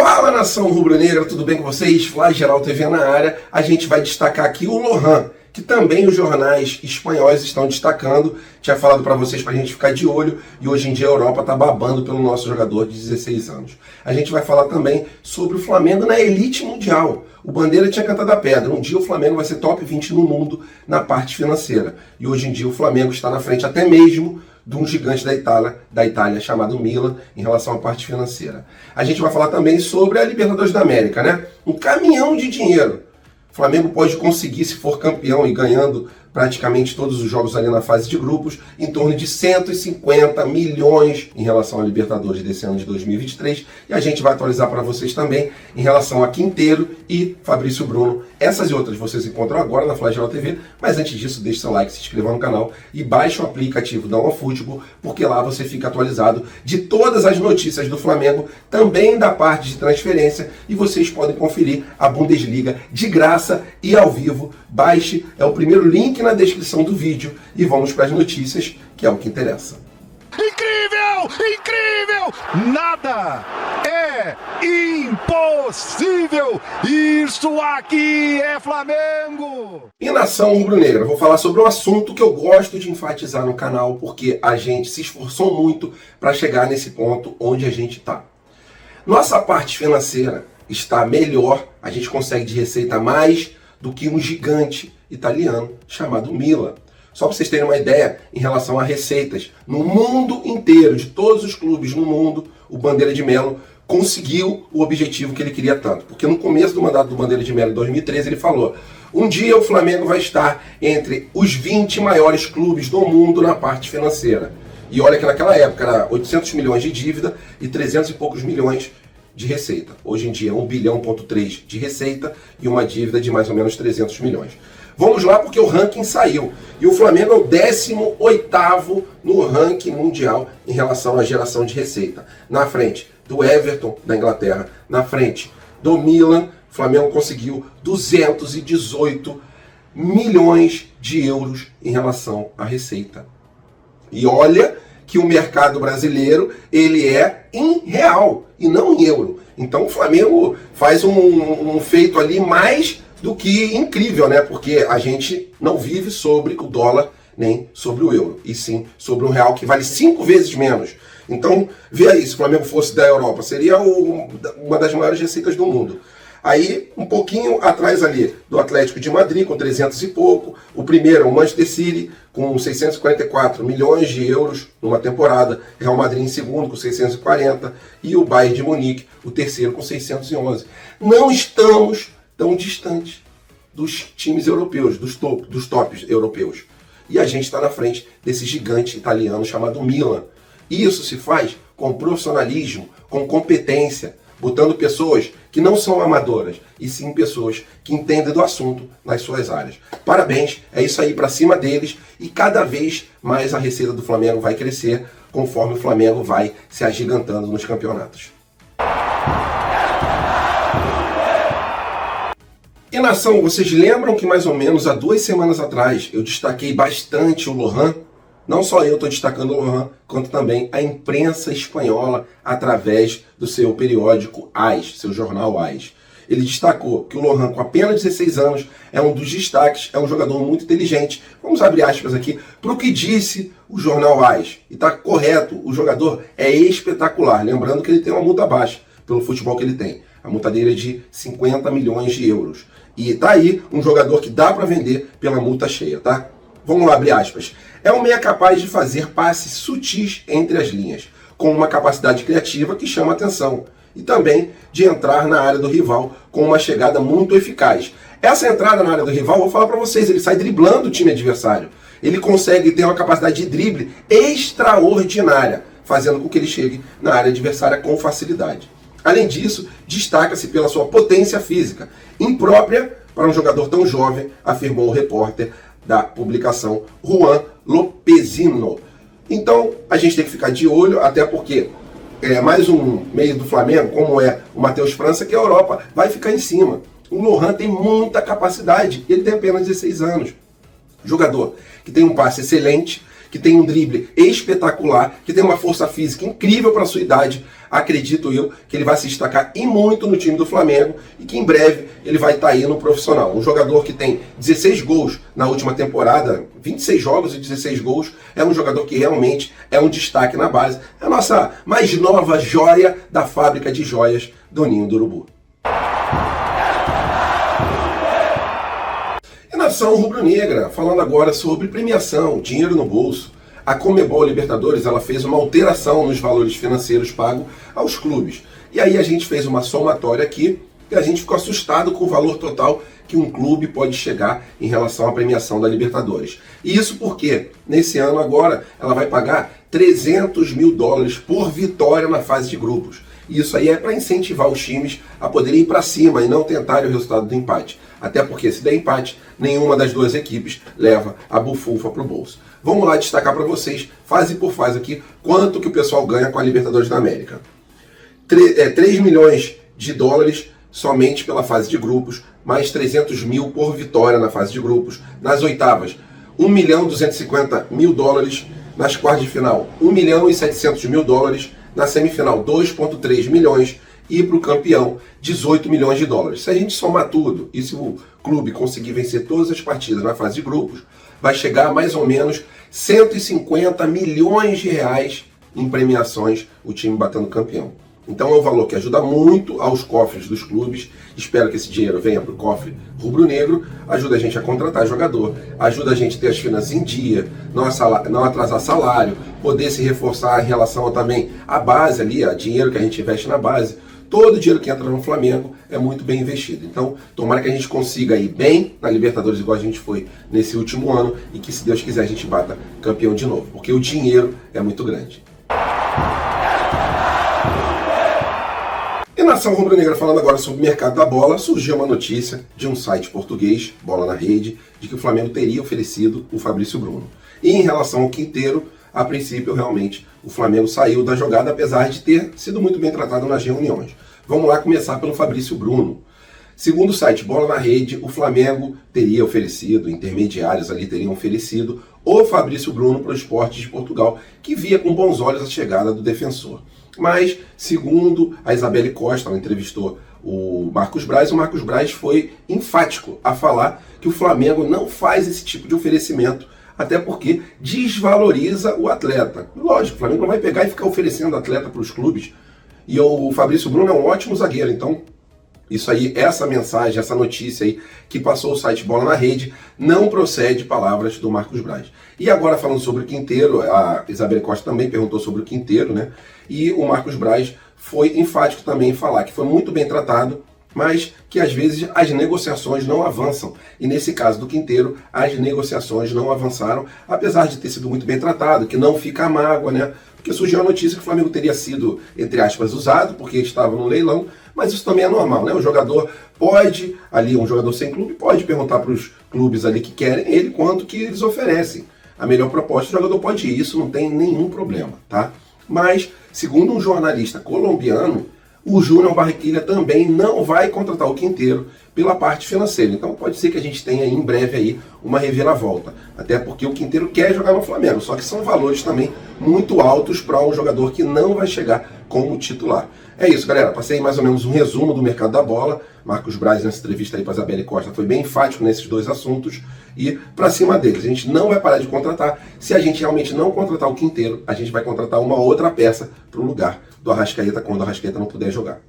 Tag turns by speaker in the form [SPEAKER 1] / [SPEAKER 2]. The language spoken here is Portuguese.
[SPEAKER 1] Fala, nação rubro-negra, tudo bem com vocês? Flageral TV na área. A gente vai destacar aqui o Lohan, que também os jornais espanhóis estão destacando. Tinha falado para vocês para a gente ficar de olho e hoje em dia a Europa está babando pelo nosso jogador de 16 anos. A gente vai falar também sobre o Flamengo na elite mundial. O Bandeira tinha cantado a pedra. Um dia o Flamengo vai ser top 20 no mundo na parte financeira. E hoje em dia o Flamengo está na frente até mesmo de um gigante da Itália chamado Milan em relação à parte financeira. A gente vai falar também sobre a Libertadores da América, né? Um caminhão de dinheiro. O Flamengo pode conseguir, se for campeão e ganhando praticamente todos os jogos ali na fase de grupos, em torno de 150 milhões em relação à Libertadores desse ano de 2023. E a gente vai atualizar para vocês também em relação a Quinteiro e Fabrício Bruno. Essas e outras vocês encontram agora na Flageral TV, mas antes disso deixe seu like, se inscreva no canal e baixe o aplicativo da OneFootball, porque lá você fica atualizado de todas as notícias do Flamengo, também da parte de transferência, e vocês podem conferir a Bundesliga de graça e ao vivo. Baixe, é o primeiro link na descrição do vídeo e vamos para as notícias, que é o que interessa.
[SPEAKER 2] Incrível! Incrível! Nada é impossível! Isso aqui é Flamengo!
[SPEAKER 1] E nação rubro-negra, vou falar sobre um assunto que eu gosto de enfatizar no canal, porque a gente se esforçou muito para chegar nesse ponto onde a gente está. Nossa parte financeira está melhor, a gente consegue de receita mais do que um gigante italiano chamado Milan. Só para vocês terem uma ideia em relação a receitas, no mundo inteiro, de todos os clubes no mundo, o Bandeira de Melo conseguiu o objetivo que ele queria tanto. Porque no começo do mandato do Bandeira de Melo, em 2013, ele falou: um dia o Flamengo vai estar entre os 20 maiores clubes do mundo na parte financeira. E olha que naquela época era 800 milhões de dívida e 300 e poucos milhões de receita. Hoje em dia é 1,3 bilhão de receita e uma dívida de mais ou menos 300 milhões. Vamos lá, porque o ranking saiu. E o Flamengo é o 18º no ranking mundial em relação à geração de receita. Na frente do Everton, da Inglaterra. Na frente do Milan, o Flamengo conseguiu 218 milhões de euros em relação à receita. E olha que o mercado brasileiro, ele é em real e não em euro. Então o Flamengo faz um feito ali mais do que incrível, né? Porque a gente não vive sobre o dólar nem sobre o euro, e sim sobre um real que vale 5 vezes menos. Então, vê aí, se o Flamengo fosse da Europa, seria uma das maiores receitas do mundo. Aí, um pouquinho atrás ali do Atlético de Madrid, com 300 e pouco. O primeiro, o Manchester City, com 644 milhões de euros numa temporada. Real Madrid em segundo, com 640. E o Bayern de Munique, o terceiro, com 611. Não estamos tão distantes dos times europeus, dos tops europeus. E a gente está na frente desse gigante italiano chamado Milan. Isso se faz com profissionalismo, com competência, botando pessoas que não são amadoras, e sim pessoas que entendem do assunto nas suas áreas. Parabéns, é isso aí, para cima deles, e cada vez mais a receita do Flamengo vai crescer conforme o Flamengo vai se agigantando nos campeonatos. E nação, vocês lembram que mais ou menos há 2 semanas atrás eu destaquei bastante o Lohan? Não só eu estou destacando o Lohan, quanto também a imprensa espanhola através do seu periódico AS, seu jornal AS. Ele destacou que o Lohan, com apenas 16 anos, é um dos destaques, é um jogador muito inteligente. Vamos abrir aspas aqui para o que disse o jornal AS. E está correto, o jogador é espetacular. Lembrando que ele tem uma multa baixa pelo futebol que ele tem. A multa dele é de 50 milhões de euros. E tá aí um jogador que dá para vender pela multa cheia, tá? Vamos lá, abrir aspas. É um meia capaz de fazer passes sutis entre as linhas, com uma capacidade criativa que chama atenção, e também de entrar na área do rival com uma chegada muito eficaz. Essa entrada na área do rival, vou falar para vocês, ele sai driblando o time adversário. Ele consegue ter uma capacidade de drible extraordinária, fazendo com que ele chegue na área adversária com facilidade. Além disso, destaca-se pela sua potência física, imprópria para um jogador tão jovem, afirmou o repórter da publicação Juan Lopezino. Então, a gente tem que ficar de olho, até porque é mais um meio do Flamengo, como é o Matheus França, que a Europa vai ficar em cima. O Lohan tem muita capacidade, ele tem apenas 16 anos. Jogador que tem um passe excelente, que tem um drible espetacular, que tem uma força física incrível para a sua idade. Acredito eu que ele vai se destacar e muito no time do Flamengo e que em breve ele vai estar aí no profissional. Um jogador que tem 16 gols na última temporada, 26 jogos e 16 gols, é um jogador que realmente é um destaque na base. É a nossa mais nova joia da fábrica de joias do Ninho do Urubu. E nação rubro-negra, falando agora sobre premiação, dinheiro no bolso. A Conmebol Libertadores ela fez uma alteração nos valores financeiros pagos aos clubes. E aí a gente fez uma somatória aqui e a gente ficou assustado com o valor total que um clube pode chegar em relação à premiação da Libertadores. E isso porque, nesse ano agora, ela vai pagar 300 mil dólares por vitória na fase de grupos. E isso aí é para incentivar os times a poderem ir para cima e não tentarem o resultado do empate. Até porque se der empate, nenhuma das duas equipes leva a bufunfa para o bolso. Vamos lá destacar para vocês, fase por fase aqui, quanto que o pessoal ganha com a Libertadores da América. 3 milhões de dólares somente pela fase de grupos, mais 300 mil por vitória na fase de grupos. Nas oitavas, 1 milhão 250 mil dólares. Nas quartas de final, 1 milhão e 700 mil dólares. Na semifinal, 2,3 milhões. E para o campeão, 18 milhões de dólares. Se a gente somar tudo, e se o clube conseguir vencer todas as partidas na fase de grupos, vai chegar a mais ou menos 150 milhões de reais em premiações, o time batendo campeão. Então é um valor que ajuda muito aos cofres dos clubes. Espero que esse dinheiro venha para o cofre rubro-negro, ajuda a gente a contratar jogador, ajuda a gente a ter as finanças em dia, não atrasar salário, poder se reforçar em relação também à base ali, a dinheiro que a gente investe na base. Todo o dinheiro que entra no Flamengo é muito bem investido. Então, tomara que a gente consiga ir bem na Libertadores, igual a gente foi nesse último ano, e que, se Deus quiser, a gente bata campeão de novo, porque o dinheiro é muito grande. E nação rubro-negra, falando agora sobre o mercado da bola, surgiu uma notícia de um site português, Bola na Rede, de que o Flamengo teria oferecido o Fabrício Bruno. E em relação ao Quinteiro, a princípio, realmente, o Flamengo saiu da jogada, apesar de ter sido muito bem tratado nas reuniões. Vamos lá começar pelo Fabrício Bruno. Segundo o site Bola na Rede, o Flamengo teria oferecido, intermediários ali teriam oferecido, o Fabrício Bruno para o Sport de Portugal, que via com bons olhos a chegada do defensor. Mas, segundo a Isabelle Costa, ela entrevistou o Marcos Braz, o Marcos Braz foi enfático a falar que o Flamengo não faz esse tipo de oferecimento, até porque desvaloriza o atleta. Lógico, o Flamengo não vai pegar e ficar oferecendo atleta para os clubes. E o Fabrício Bruno é um ótimo zagueiro, então isso aí, essa mensagem, essa notícia aí que passou o site Bola na Rede, não procede palavras do Marcos Braz. E agora falando sobre o Quinteiro, a Isabelle Costa também perguntou sobre o Quinteiro, né? E o Marcos Braz foi enfático também em falar que foi muito bem tratado, mas que às vezes as negociações não avançam. E nesse caso do Quinteiro, as negociações não avançaram, apesar de ter sido muito bem tratado, que não fica a mágoa, né? Porque surgiu a notícia que o Flamengo teria sido, entre aspas, usado, porque estava no leilão, mas isso também é normal, né? O jogador pode, ali um jogador sem clube, pode perguntar para os clubes ali que querem ele quanto que eles oferecem. A melhor proposta, o jogador pode ir, isso não tem nenhum problema, tá? Mas, segundo um jornalista colombiano, o Júnior Barranquilla também não vai contratar o Quinteiro pela parte financeira. Então pode ser que a gente tenha em breve aí uma reviravolta. Até porque o Quinteiro quer jogar no Flamengo, só que são valores também muito altos para um jogador que não vai chegar como titular. É isso, galera. Passei mais ou menos um resumo do mercado da bola. Marcos Braz, nessa entrevista aí para a Isabelle Costa, foi bem enfático nesses dois assuntos. E para cima deles, a gente não vai parar de contratar. Se a gente realmente não contratar o Quinteiro, a gente vai contratar uma outra peça para o lugar do Arrascaeta quando o Arrascaeta não puder jogar.